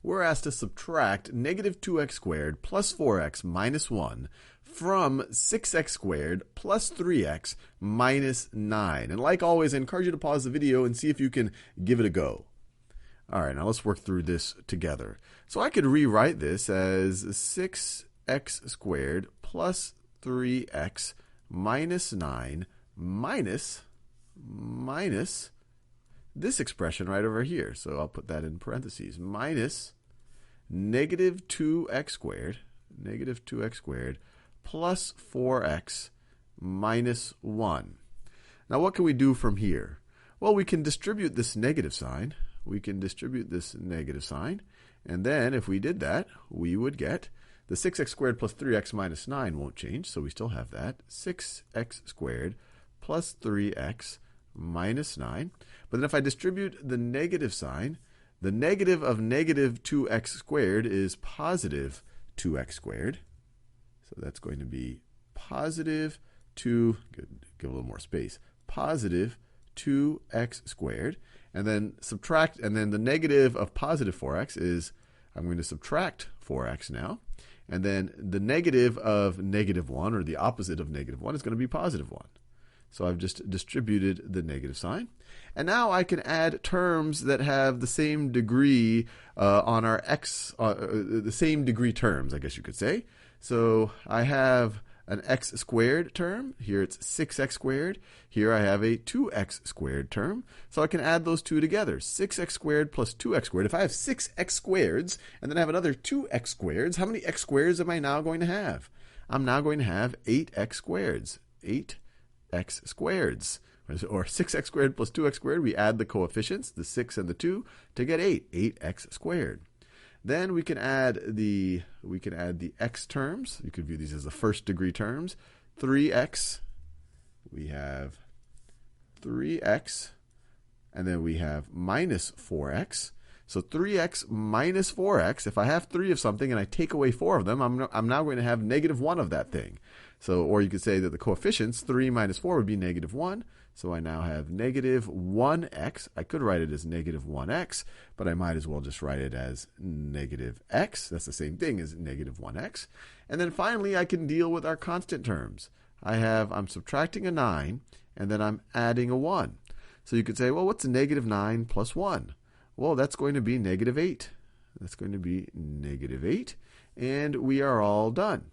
we're asked to subtract negative 2x squared plus 4x minus 1 from 6x squared plus 3x minus 9. And like always, I encourage you to pause the video and see if you can give it a go. All right, now let's work through this together. So I could rewrite this as 6x squared plus 3x minus 9 minus this expression right over here. So I'll put that in parentheses. Minus negative 2x squared plus 4x minus 1. Now what can we do from here? Well, we can distribute this negative sign. And then if we did that, we would get the 6x squared plus 3x minus 9 won't change, so we still have that. 6x squared plus 3x minus 9. But then if I distribute the negative sign, the negative of negative 2x squared is positive 2x squared. So that's going to be positive 2, give a little more space, positive 2x squared. And then subtract, and then the negative of positive 4x is, I'm going to subtract 4x now. And then the negative of negative 1, or the opposite of negative 1, is going to be positive 1. So I've just distributed the negative sign. And now I can add terms that have the same degree on our x, the same degree terms, I guess you could say. So I have an x squared term. Here it's 6x squared. Here I have a 2x squared term. So I can add those two together. 6x squared plus 2x squared. If I have 6x squareds and then I have another 2x squareds, how many x squareds am I now going to have? I'm now going to have 8x squareds. 8x squareds. Or 6x squared plus 2x squared, we add the coefficients, the 6 and the 2, to get 8. 8x squared. Then we can add the x terms. You could view these as the first degree terms. 3x, we have 3x, and then we have minus 4x. So 3x minus 4x, if I have 3 of something and I take away 4 of them, I'm now going to have negative 1 of that thing. So, or you could say that the coefficients, 3 minus 4 would be negative 1. So I now have negative 1x. I could write it as negative 1x, but I might as well just write it as negative x. That's the same thing as negative 1x. And then finally, I can deal with our constant terms. I'm subtracting a 9, and then I'm adding a 1. So you could say, well, what's negative 9 plus 1? Well, that's going to be negative 8. That's going to be negative 8. And we are all done.